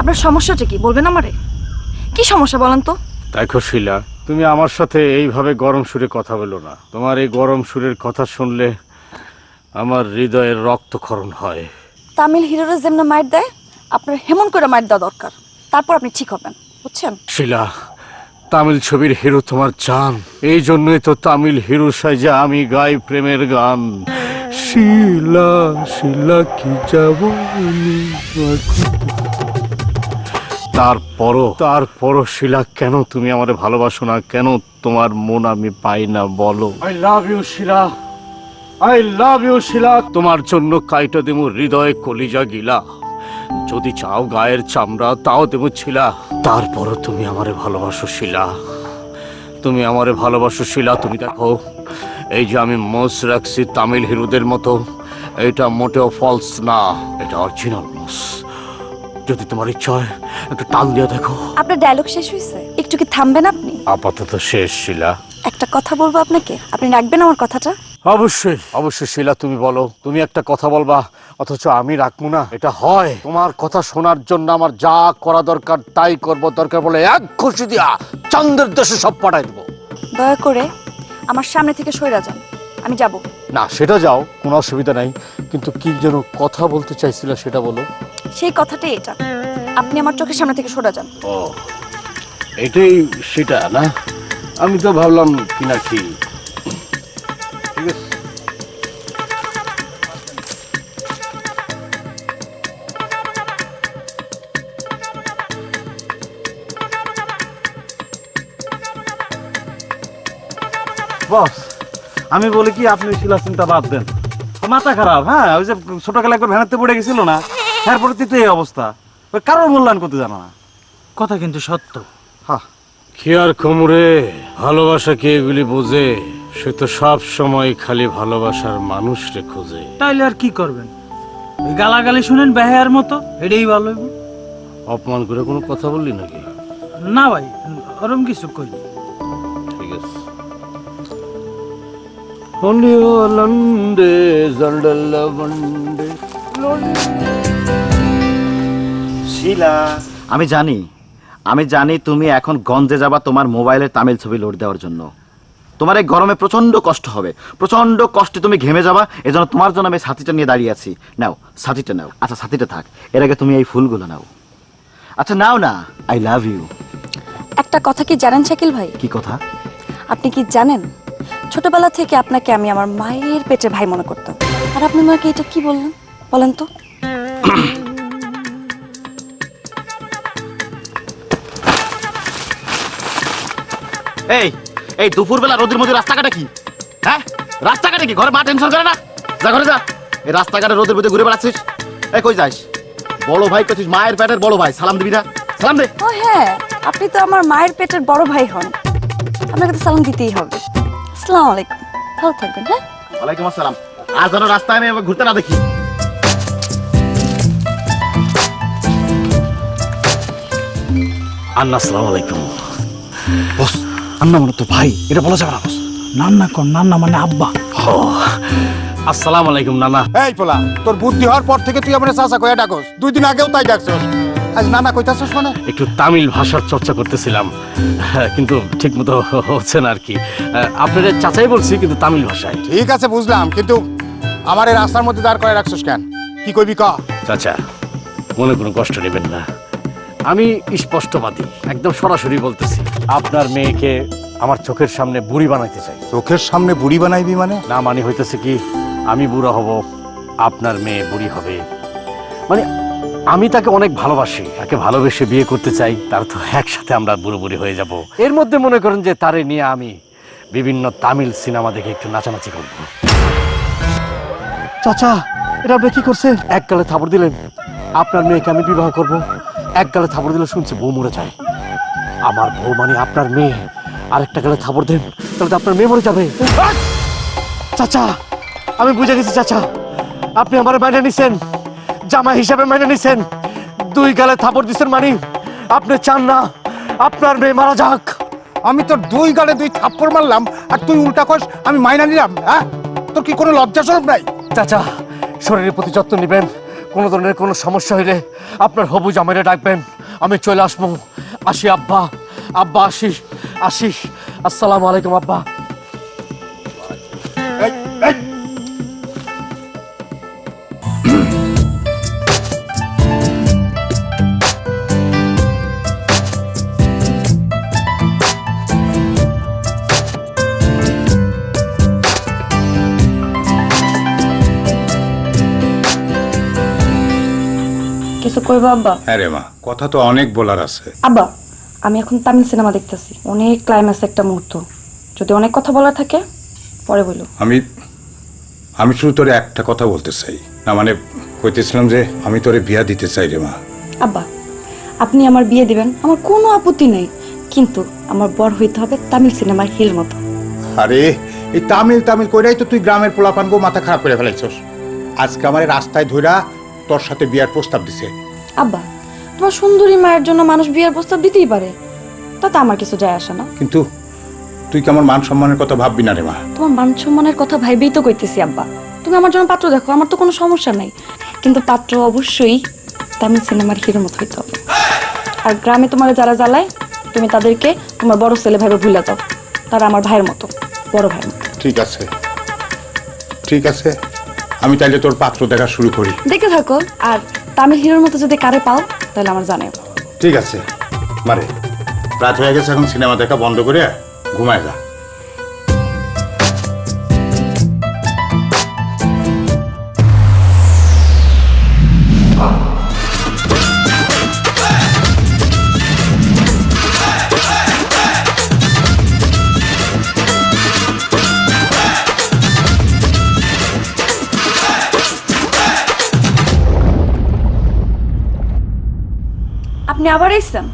আপনার সমস্যাটা কি বলবেন আমারে? কি সমস্যা বলেন তো? দেখো শিলা, তুমি আমার সাথে এইভাবে গরম সুরে কথা বলো না। তোমার এই গরম সুরের কথা শুনলে আমার হৃদয়ের রক্তক্ষরণ হয়। তামিল হিরোরা যেমন মাইর দেয় আপনার হেমন করে মাইর দেওয়া দরকার, তারপর আপনি ঠিক হবেন, বুঝছেন? শিলা, তামিল ছবির হিরো তোমার জান, এই জন্যই তো তামিল হিরো সাইজা আমি গাই প্রেমের গান। শিলা শিলা কি যাব তারপরও শিলা, কেন তুমি আমারে ভালোবাসো না? কেন তোমার মন আমি পাই না বলো? I love you Sheila, I love you Sheila. তোমার জন্য কাইটা দেবো হৃদয় কলিজা গিলা, যদি চাও গায়ের চামড়া তাও দেবো ছিলা। তারপরও তুমি আমারে ভালোবাসো শিলা, তুমি আমারে ভালোবাসো শিলা। তুমি দেখো, এই যে আমি মোস রাখছি তামিল হিরোদের মতো, এটা মোটেও ফলস না, এটা অরিজিনাল মোস। যদি তোমার ইচ্ছা হয় একটু টান দিয়ে দেখো। আপনার ডায়লগ শেষ হয়েছে, একটু কি থামবেন আপনি? আপাতত শেষ শিলা। একটা কথা বলবো আপনাকে, আপনি রাখবেন আমার কথাটা? অবশ্যই অবশ্যই শিলা, তুমি বলো। তুমি একটা কথা বলবা অথচ আমি রাখবো না, এটা হয়? তোমার কথা শোনার জন্য আমার যা করা দরকার তাই করবো, দরকার বলে এক খুশি দিয়া চাঁদের দেশে সব পাঠাই দেবো। দয়া করে আমার সামনে থেকে সইরা যান, আমি যাব না, সেটা যাও, কোনো অসুবিধা নাই, কিন্তু কি যেন কথা বলতে চাইছিলে সেটা বলো। সেই কথাটাই এটা, আপনি আমার চোখের সামনে থেকে সরে যান। ও, এটাই সেটা না? আমি তো ভাবলাম কি না কি। ঠিক আছে, বস, আমি বলি কি আপনি শিলা চিন্তা বাদ দেন, মাথা খারাপ। হ্যাঁ, ওই যে ছোটকালে একবার ভ্যানাতে পড়ে গেছিল না, এরপরে তো এই অবস্থা, ওই কারোর মূল্যায়ন করতে জানো না। কথা কিন্তু সত্য। হ্যাঁ, কি আর কমরে, ভালোবাসা কি এগুলি বোঝে? সে তো সব সময় খালি ভালোবাসার মানুষরে খোঁজে। তাইলে আর কি করবেন? ওই গালাগালি শুনেন বেহায়ার মতো, এটাই ভালো হইব। অপমান করে কোনো কথা বললি নাকি? না ভাই, ওরম কিছু কই। ঠিক আছে। লন্ডে জলডাল্লা বন্ডে। শিলা, আমি জানি তুমি এখন গঞ্জে যাবা তোমার মোবাইলে তামিল ছবি লোড দেওয়ার জন্য। তোমার এই গরমে প্রচন্ড কষ্ট হবে, প্রচন্ড কষ্টে তুমি ঘেমে যাবা। এজন্য তোমার জন্য আমি ছাতিটা নিয়ে দাঁড়িয়ে আছি। নাও ছাতিটা নাও। আচ্ছা, ছাতিটা থাক, এর আগে তুমি এই ফুলগুলো নাও। আচ্ছা নাও না। I love you. একটা কথা কি জানেন শাকিল ভাই? কি কথা? আপনি কি জানেন, ছোটবেলা থেকে আপনাকে আমি আমার মায়ের পেটে ভাই মনে করতাম, আর আপনি আমাকে এটা কি বললেন বলেন তো? এই এই দুপুরবেলা রোদের মধ্যে রাস্তাঘাটে কি? হ্যাঁ, রাস্তাঘাটে কি? ঘরে মা টেনশন করে না? যা ঘরে যা। এই রাস্তাঘাটে রোদের মধ্যে ঘুরে বেড়াচ্ছিস? এই কই যাস? বড় ভাই করছিস, মায়ের পেটের বড় ভাই, সালাম দিবি না? সালাম দে। ও হ্যাঁ, আপনি তো আমার মায়ের পেটের বড় ভাই হন, আপনাকে তো সালাম দিতেই হবে। আসসালামু আলাইকুম, ভালো থাকবেন। হ্যাঁ, ওয়ালাইকুম আসসালাম। আর যেন রাস্তায় আমি ঘুরতে না দেখি। আন্না, আসসালামু আলাইকুম। বস, আন্না মানে তো ভাই, এটা বলা যাবে না বস। নান্না কর, নান্না মানে আব্বা। আসসালামু আলাইকুম নানা। এই পোলা, তোর বুদ্ধি হওয়ার পর থেকে তুই আমার চাচা কইয়া ডাকস। 2 দিন আগেও তাই ডাকছস, আজ নানা কইতাছস মানে? একটু তামিল ভাষার চর্চা করতেছিলাম, কিন্তু ঠিক মতো হচ্ছে না আর কি। আপনার চাচাই বলছি, কিন্তু তামিল ভাষায়। ঠিক আছে বুঝলাম, কিন্তু আমার এই রাস্তার মধ্যে দাঁড় করে রাখছস কেন? কি কইবি ক? চাচা, মনে কোনো কষ্ট নেবেন না, আমি স্পষ্টবাদী, একদম সরাসরি বলতেছি। আপনার মেয়েকে আমার চোখের সামনে বুড়ি বানাইতে চাই। চোখের সামনে বুড়ি বানাইবি মানে? না মানে হইতেছে কি, আমি বুড়া হব, আপনার মেয়ে বুড়ি হবে। মানে আমি তাকে অনেক ভালোবাসি, তাকে ভালোবেসে বিয়ে করতে চাই, তার তো একসাথে আমরা বুড়ো বুড়ি হয়ে যাব। এর মধ্যে মনে করেন যে তারে নিয়ে আমি বিভিন্ন তামিল সিনেমা দেখে একটু নাচানাচি করব। চাচা, এটা আপনি কি করছেন? এক গালে থাপড় দিলেন, আপনার মেয়েকে আমি বিবাহ করব। এক গালে থাপড় দিলে শুনছি বউ মরে যায়। আমার বউ মানে আপনার মেয়ে, আরেকটা গালে থাপড় দেন, তাহলে তো আপনার মেয়ে মরে যাবে। চাচা, আমি বুঝে গেছি চাচা, আপনি আমার মাইনে নিছেন, জামা হিসাবে মাইনে নিছেন। 2 গালে থাপড় দিচ্ছেন মানে আপনি চান না আপনার মেয়ে মারা যাক। আমি তোর 2 গালে 2 থাপ্পড় মারলাম, আর তুই উল্টা কস আমি মাইনা নিলাম? হ্যাঁ, তোর কি কোনো লজ্জা শরম নাই? চাচা, শরীরের প্রতি যত্ন নেবেন, কোনো ধরনের কোনো সমস্যা হইলে আপনার হবু জামাইরে ডাকবেন, আমি চলে আসবো। আসি আব্বা, আব্বা আসি, আসি। আসসালামু আলাইকুম আব্বা। কিছু কইবা আব্বা? হ্যাঁ রে মা, কথা তো অনেক বলার আছে। আব্বা, আমি এখন তামিল সিনেমা দেখতেছি, অনেক ক্লাইম্যাক্স একটা মুহূর্ত। যদি অনেক কথা বলার থাকে পরে বলো। আমি শুধু তোরে একটা কথা বলতে চাই, না মানে কইতেছিলাম যে আমি তোরে বিয়া দিতে চাই রে মা। আব্বা, আপনি আমার বিয়ে দিবেন, আমার কোনো আপত্তি নেই, কিন্তু আমার বর হইতে হবে তামিল সিনেমার হিল মতো। আরে এই তামিল তামিল কইরাই তো তুই গ্রামের পোলাপান গো মাথা খারাপ করে ফেলাইছস। আজকে আমার রাস্তায় ধইরা তোর সাথে বিয়ার প্রস্তাব দিছে। আব্বা, তোমার সুন্দরী মায়ের জন্য মানুষ বিয়ের প্রস্তাব দিতেই পারে, তাতে আমার কিছু যায় আসে না। কিন্তু তুই কি আমার মান সম্মানের কথা ভাববি না রে মা? তোমার মান সম্মানের কথা ভাইবেই তো কইতেছি আব্বা। তুমি আমার জন্য পাত্র দেখো, আমার তো কোনো সমস্যা নাই, কিন্তু পাত্র অবশ্যই তামিল সিনেমার হিরোর মতো হইতে হবে। আর গ্রামে তোমার যারা জ্বালায়, তুমি তাদেরকে তোমার বড় ছেলে ভাইবে ভুলে যাও, তারা আমার ভাইয়ের মতো, বড় ভাইয়ের মতো। ঠিক আছে, ঠিক আছে, আমি তাইলে তোর পাত্র দেখা শুরু করি। দেখে থাকো, আর তামিল হিরোর মতো যদি কারে পাও তাহলে আমার জানাও। ঠিক আছে মারে, রাত হয়ে গেছে, এখন সিনেমা দেখা বন্ধ করে ঘুমায় যা। আপনি আবার এসেছেন?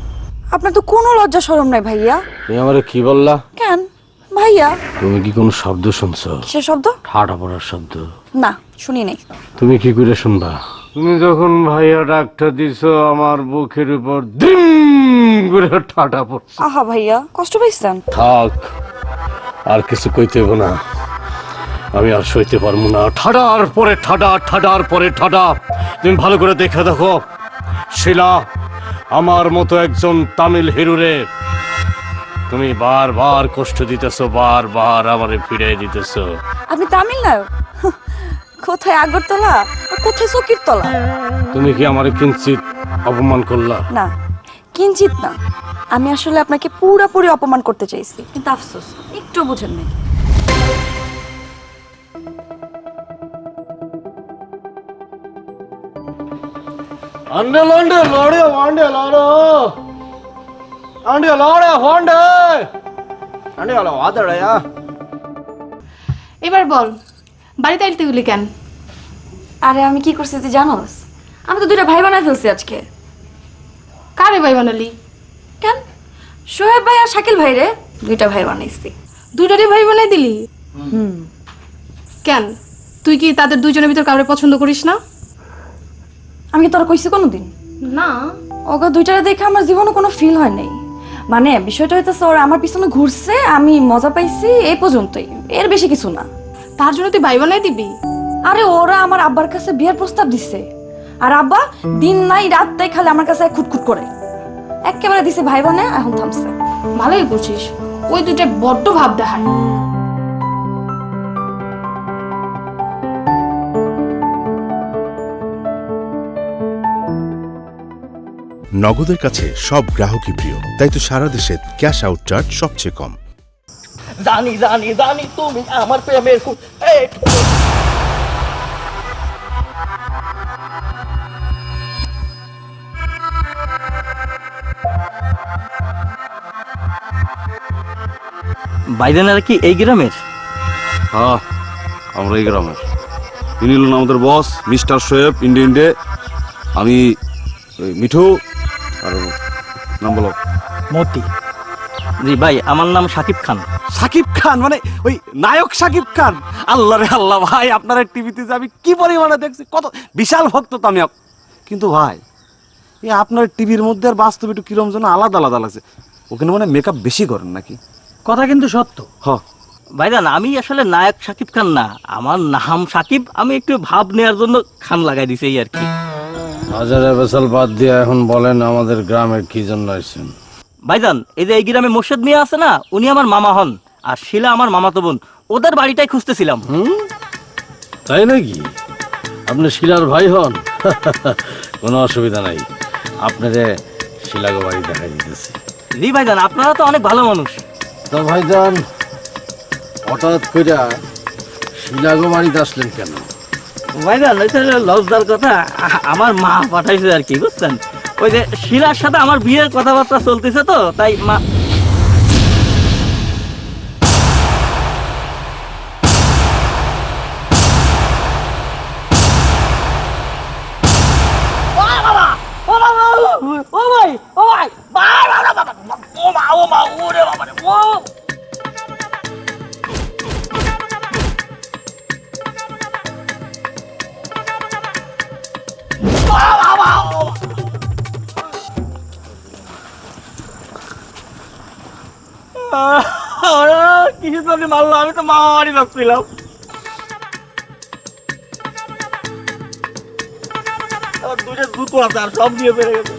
আপনার তো কোনো লজ্জা শরম নাই ভাইয়া। তুমি আমারে কি বললা? কেন ভাইয়া? তুমি কি কোনো শব্দ শুনছো? কিসের শব্দ? ঠাডা পড়ার শব্দ। না, শুনি নাই। তুমি কি করে শুনবা? তুমি যখন ভাইয়া ডাকটা দিছো, আমার বুকের উপর দিম করে ঠাডা পড়ছে। আহা ভাইয়া, কষ্ট পাইছেন? থাক, আর কিছু কইতে হইব না, আমি আর সইতে পারবো না। ঠাডার পরে ঠাডা, ঠাডার পরে ঠাডা। তুমি ভালো করে দেখে দেখো, শিলা আমার মতো একজন তামিল হিরোরে তুমি বারবার কষ্ট দিতেছো, বারবার আমারে ফিরিয়ে দিতেছো। আপনি তামিল নায়ক? কোথায় আগরতলা আর কোথায় সকিরতলা? তুমি কি আমারে কিঞ্চিত অপমান করলা? না, কিঞ্চিত না, আমি আসলে আপনাকে পুরোপুরি অপমান করতে চাইছি, কিন্তু আফসোস একটু বুঝেন নাই। Ande lande lade wande lado. Ande lade wande. Ande ala wadara ya. এবার বল, বাড়িতে আইতে গেলি কেন? আরে আমি কি করছি তুই জানোস? আমি তো দুইটা ভাই বানাই ফেলছি আজকে। কারে ভাই বানালি? কেন? সোহেব ভাই আর শাকিল ভাই রে, দুইটা ভাই বানাইছি। দুইটারে ভাই বানাই দিলি? কেন, তুই কি তাদের দুইজনের ভিতর কাউরে পছন্দ করিস না? আমি কি তোরা কইছি কোনোদিন? না। ওগো দুইটারে দেখে আমার জীবনে কোনো ফিল হয় নাই। মানে বিষয়টা হইতেছে ওরা আমার পিছনে ঘুরছে, আমি মজা পাইছি, এই পর্যন্তই, এর বেশি কিছু না। তার জন্য তুই ভাই বানাই দিবি? আরে ওরা আমার আব্বার কাছে বিয়ের প্রস্তাব দিছে, আর আব্বা দিন নাই রাত তাই খালি আমার কাছে খুটখুট করে, একেবারে দিছে ভাই বোনে, এখন থামছে। ভালোই করছিস, ওই দুইটা বড্ড ভাব দেখায়। নগদের কাছে সব গ্রাহকই প্রিয়, তাই তো সারা দেশে ক্যাশ আউট চার্জ সবচেয়ে কম। জানি জানি জানি তুমি আমার প্রেমের বাইদেনারা কি এই গ্রামের? হ্যাঁ, আমরা এই গ্রামের। ইনি হলেন আমাদের বস মিস্টার শোয়েব ইন্ডে। আমি মিঠু, আর নাম বলো? মতি। জি ভাই, আমার নাম শাকিব খান। সাকিব খান? মানে ওই নায়ক সাকিব খান? আল্লাহ রে আল্লাহ ভাই, আপনার টিভিতে যে আমি কি পরিমাণে দেখছি, কত বিশাল ভক্ত তো আমি। কিন্তু ভাই এই আপনার টিভির মধ্যে আর বাস্তবে একটু কিরম যেন আলাদা আলাদা লাগছে। ওখানে মানে মেকআপ বেশি করেন নাকি? কথা কিন্তু সত্য। হ, ভাইজান, আমি আসলে নায়ক শাকিব খান না, আমার নাম শাকিব, আমি একটু ভাব নেওয়ার জন্য খান লাগাই দিছি এই আর কি। হাজারে বেসাল বাদ দিয়ে এখন বলেন আমাদের গ্রামে কি জন্য এসেছেন? ভাইজান, এই যে এই গ্রামে মোর্শেদ মিয়া আছে না, উনি আমার মামা হন, আর শিলা আমার মামাতো বোন। ওদের বাড়িটাই খুঁজতেছিলাম। তাই নাকি? আপনি শিলার ভাই হন? কোনো অসুবিধা নাই, আপনারে শিলাগো বাড়ি দেখাই দিতেছি। জি ভাইজান, আপনারা তো অনেক ভালো মানুষ। তো ভাইজান, হঠাৎ করে শিলাগো বাড়িতে আসলেন কেন? ভাইজান, ওই তো লজ্জার কথা, আমার মা পাঠাইছে আর কি, বুঝছেন? ওই যে শিলার সাথে আমার বিয়ের কথাবার্তা চলতেছে, তো তাই মা। কিছু তো মারলো, আমি তো মামা বাড়ি যাচ্ছিলাম। দুটো জুতো আছে আর সব দিয়ে বেড়ে গেছে।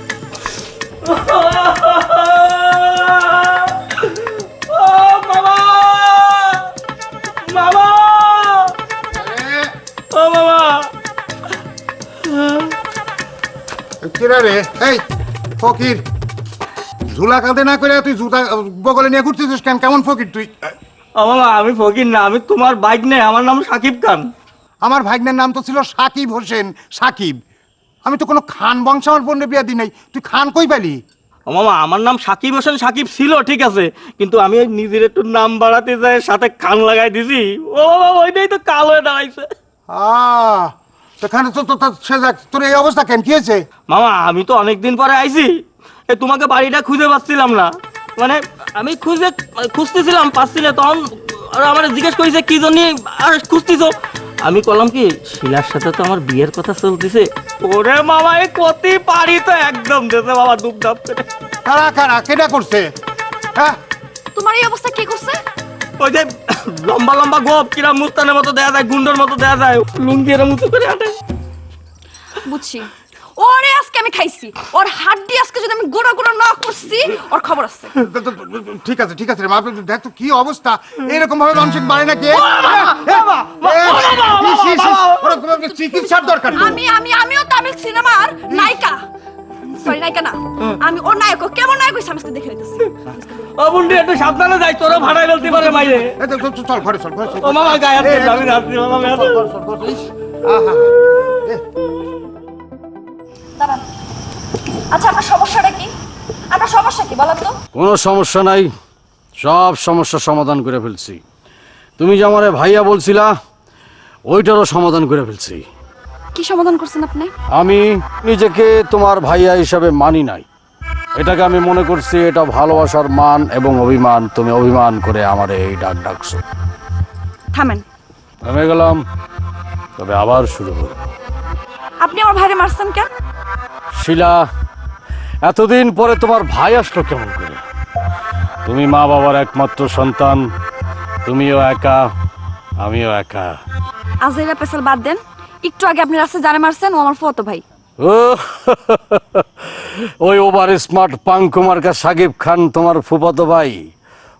মামা, মামা, ও মামা। কিরা রে? এই ফকির, ঝুলা কাঁধে না করে তুই জুতা বগলে নিয়ে ঘুরতেছিস কেন? কেমন ফকির তুই? ও মামা, আমি ফকির না, আমি তোমার বাইক নেই, আমার নাম সাকিব খান। আমার ভাগ্নের নাম তো ছিল সাকিব হোসেন। সাকিব, আমি তো কোনো খান বংশ আমার বোনের বিয়া দিই নাই, তুই খান কই পালি? ও মামা, আমার নাম সাকিব হোসেন সাকিব ছিল, ঠিক আছে, কিন্তু আমি ওই নিজের একটু নাম বাড়াতে যাই, সাথে খান লাগাই দিছি। ও মামা, ওইটাই তো কাল হয়ে দাঁড়াইছে। সেখানে তো সে যাক, তোর এই অবস্থা কেন? কি হয়েছে? মামা, আমি তো অনেকদিন পরে আইছি, তোমাকে বাড়িটা খুঁজে পাচ্ছিলাম না, মানে আমি খুঁজতেছিলাম, পাচ্ছি না, তখন আমার জিজ্ঞেস করেছে কি জন্য আর খুঁজতেছ। আমি বললাম কি, শিলার সাথে তো আমার বিয়ের কথা চলতেছে। ওরে মামা, এই কতি পারি তো একদম দেশে বাবা, দুপ দাপ করে। কারা কারা কেটা করছে? হ্যাঁ, তোমার এই অবস্থা কে করছে? ওই যে লম্বা লম্বা গোপ, কিরা মুস্তানের মতো দেয়া যায়, গুন্ডর মতো দেয়া যায়, লুঙ্গি এর মতো করে হাঁটে। বুঝছি, ওরে আজকে আমি খাইছি, ওর হাড্ডি আজকে যদি আমি গোড়া গোড়া না করছি, ওর খবর আছে। ঠিক আছে ঠিক আছে রে মা, দেখ তো কি অবস্থা, এরকম ভাবে মানসিক বাড়ে নাকি? চিকিৎসার দরকার। আমিও তামিল সিনেমার নায়িকা, সরি নায়িকা না, আমি ওর নায়ক। কেমন নায়ক হইছে আমি আজকে দেখে নিতেছি। ও বুন্ডি, একটু সাবধানে যাই, তোরা ভাড়ায় বলতে পারে মাইরে। চল ঘরে চল, ঘরে চল। ও মামা, গায়ে হাত দিস, আমি রাত্রি মামা দাঁড়ান। আচ্ছা, আপনার সমস্যাটা কি? আপনার সমস্যা কি বলেন তো? কোনো সমস্যা নাই, সব সমস্যার সমাধান করে ফেলছি। তুমি যে আমারে ভাইয়া বলছিলা, ওইটারও সমাধান করে ফেলছি। কি সমাধান করছেন আপনি? আমি নিজেকে তোমার ভাইয়া হিসাবে মানি নাই, এটাকে আমি মনে করছি এটা ভালোবাসার মান এবং অভিমান। তুমি অভিমান করে আমারে এই ডাকছো। থামেন। থেমে গেলাম, তবে আবার শুরু করব। আপনি আমার ভাইরে মারছেন কেন? শিলা, এতদিন পরে তোমার ভাই আসলো কেমন করে? তুমি মা বাবার একমাত্র সন্তান, তুমিও একা, আমিও একা। আজেরা পেছাল বাদ দেন। একটু আগে আপনি রাস্তায় জানে মারছেন, ও আমার ফুফাতো ভাই। ও ওই ওভার স্মার্ট পাঙ্কুমার্কা সাকিব খান তোমার ফুফাতো ভাই?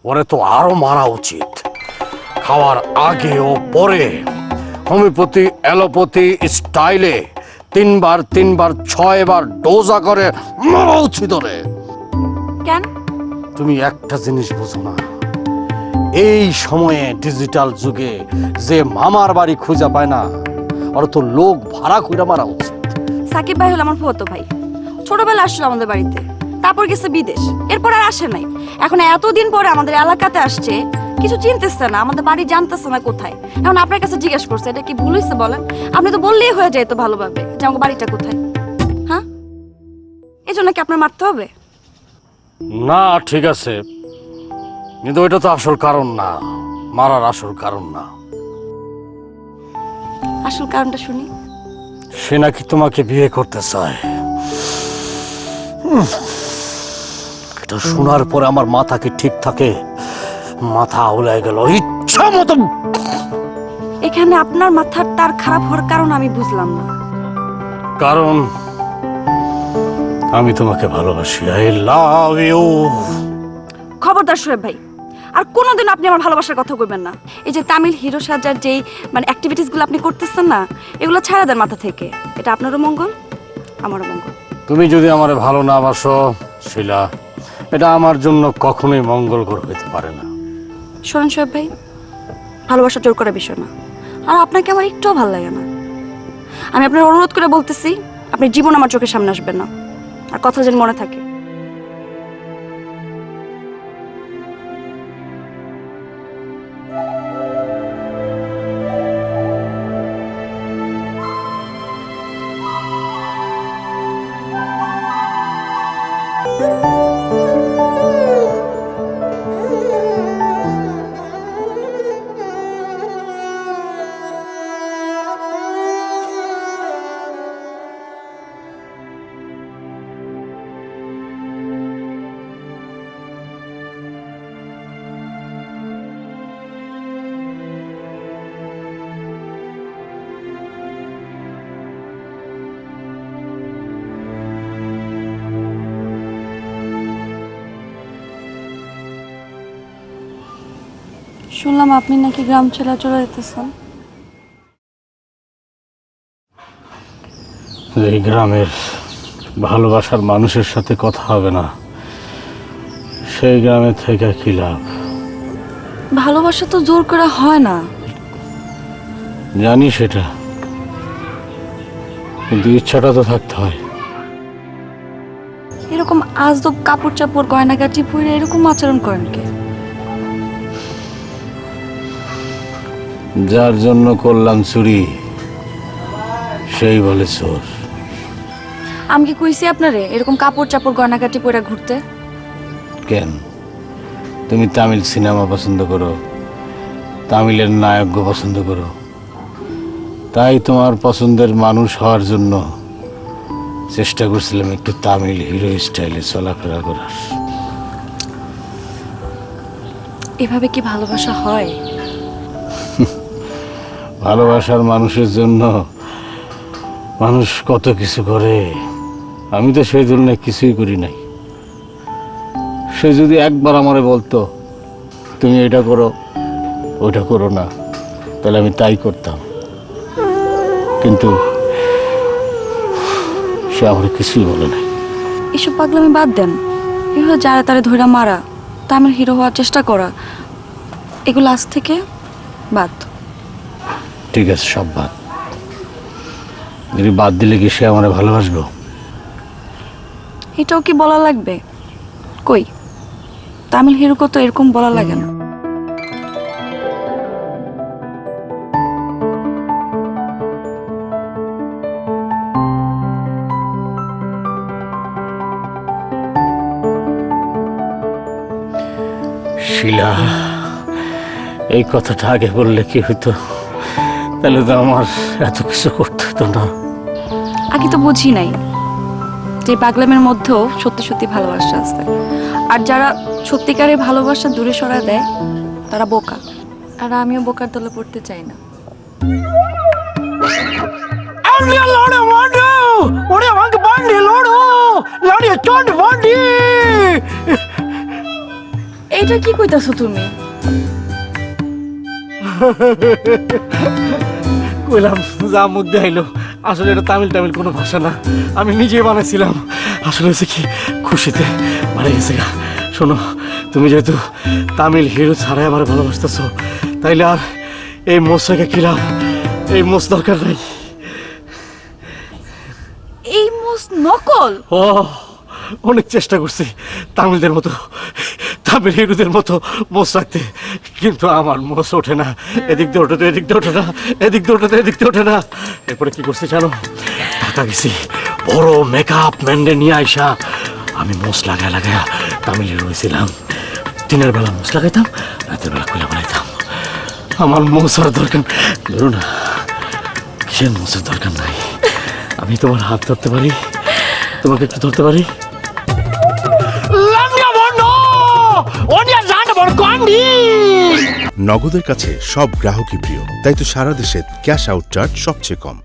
ওরে তো আরো মারা উচিত, খাওয়ার আগে ও পরে হোমিওপ্যাথি অ্যালোপ্যাথি স্টাইলে 3 বার 6 বার ডোজা করে মারা উচিত রে। কেন? তুমি একটা জিনিস বুঝো না, এই সময়ে ডিজিটাল যুগে যে মামার বাড়ি খুঁজে পায় না, ওর তো লোক ভাড়া খুঁজে মারা উচিত। সাকিব ভাই হলো আমার ফুফাতো ভাই, ছোটবেলা আসছিল আমাদের বাড়িতে, তারপর গেছে বিদেশ, এরপর আর আসে নাই। এখন এতদিন পরে আমাদের এলাকাতে আসছে, কিছু চিনতেছে না, আমাদের বাড়ি জানতেছে না কোথায়। এখন আপনার কাছে জিজ্ঞেস করছে, এটা কি ভুল হয়েছে বলেন? আপনি তো বললেই হয়ে যায় তো ভালোভাবে যে আমার বাড়িটা কোথায়। হ্যাঁ, এই জন্য কি আপনার মারতে হবে? না ঠিক আছে, কিন্তু ওইটা তো আসল কারণ না, মারার আসল কারণ না। আসল কারণটা শুনি। সে নাকি তোমাকে বিয়ে করতে চায়। এটা শোনার পরে আমার মাথা কি ঠিক থাকে? মাথা আউলায় গেল ইচ্ছা মতো। এখানে আপনার মাথার তার খারাপ হওয়ার কারণ আমি বুঝলাম না। কারণ আমি তোমাকে ভালোবাসি। I love you. খবরদার শোয়েব ভাই, আর কোনোদিন আপনি আমার ভালোবাসার কথা কইবেন না। এই যে তামিল হিরো সাজার যেই মানে অ্যাক্টিভিটিসগুলো আপনি করতেছেন না, এগুলো ছাড়া দেন মাথা থেকে। এটা আপনারও মঙ্গল, আমারও মঙ্গল। তুমি যদি আমারে ভালো না বাসো শিলা, এটা আমার জন্য কখনোই মঙ্গলকর হতে পারে না। শোনেন শোয়েব ভাই, ভালোবাসা জোর করার বিষয় না, আর আপনাকে আমার একটুও ভালো লাগে না। আমি আপনার অনুরোধ করে বলতেছি, আপনি জীবন আমার চোখের সামনে আসবেন না, আর কথা যেন মনে থাকে। শুনলাম আপনি নাকি গ্রাম ছেড়ে চলে যেতেছেন। এই গ্রামের ভালোবাসার মানুষের সাথে কথা হবে না, সেই গ্রামে থেকে কি লাভ? ভালোবাসা তো জোর করে হয় না। জানি সেটা, কিন্তু ইচ্ছাটা তো থাকতে হয়। এরকম আজব কাপড় চাপড় গয়নাগাটি পরে এরকম আচরণ করেন কে? যার জন্য করলাম চুরি, সেই বলে চোর। আমি কি কইছি আপনারে এরকম কাপড় চাপড় গয়নাগাটি পরে ঘুরতে? কেন? তুমি তামিল সিনেমা পছন্দ করো, তামিলের নায়ক পছন্দ করো, তাই তোমার পছন্দের মানুষ হওয়ার জন্য চেষ্টা করছিলাম একটু তামিল হিরো স্টাইলে চলাফেরা করার। এভাবে কি ভালোবাসা হয়? ভালোবাসার মানুষের জন্য মানুষ কত কিছু করে, আমি তো সেই তুলনায় কিছুই করি নাই। সে যদি একবার আমারে বলতো তুমি এটা করো ওইটা করো না, তাহলে আমি তাই করতাম, কিন্তু সে আমার কিছুই বলে নাই। এসব পাগলামি বাদ দেন। এভাবে যারা তারা ধইরা মারা, তামিল হিরো হওয়ার চেষ্টা করা, এগুলো আজ থেকে বাদ। ঠিক আছে, সব বাদ। যদি বাদ দিলে কি সে আমার ভালোবাসবো? এটাও কি বলা লাগবে? কই, তামিল হিরোকে তো এরকম বলা লাগে না। শিলা, এই কথাটা আগে বললে কি হইতো? তাহলে তো আমার এত কিছু করতে হতো না। আগে তো বুঝি নাই যে পাগলামের মধ্যেও সত্যি সত্যি ভালোবাসা আছে, আর যারা সত্যিকারের ভালোবাসা দূরে সরায় দেয় তারা বোকা, আর আমিও বোকার দলে পড়তে চাই না। এইটা কি কইতাছো তুমি? কইলাম যা মধ্যে আইলো, আসলে এটা তামিল কোনো ভাষা না, আমি নিজেই বানাইছিলাম। আসলে হচ্ছে কি, খুশিতে মারা গেছে গা। শোনো, তুমি যেহেতু তামিল হিরো ছাড়াই আমার ভালোবাসতেছো, তাইলে আর এই মোসাকে কিলাম, এই মোস দরকার নাই। এই মোস নকল। ও অনেক চেষ্টা করছি তামিলদের মতো, তামিল হিরোদের মতো মোস রাখতে, কিন্তু আমার মোস ওঠে না। এদিক দিয়ে ওঠে তো এদিক দিয়ে ওঠে না, এদিক দিয়ে ওঠে তো এদিক দিয়ে ওঠে না। এরপরে কি করছি জানো? ঢাকা গেছি, বড় মেকআপ ম্যান্ডে নিয়ে আইসা আমি মোস লাগায় লাগায় তামিল হিরো হয়েছিলাম। দিনের বেলা মোস লাগাইতাম, রাতের বেলা কোলা বানাইতাম। আমার মোস আর দরকার ধরো না, কিসের মোসের দরকার নাই। আমি তোমার হাত ধরতে পারি, তোমাকে একটু ধরতে পারি। নগদের কাছে সব গ্রাহকই প্রিয়, তাই তো সারা দেশে ক্যাশ আউট চার্জ সবচেয়ে কম।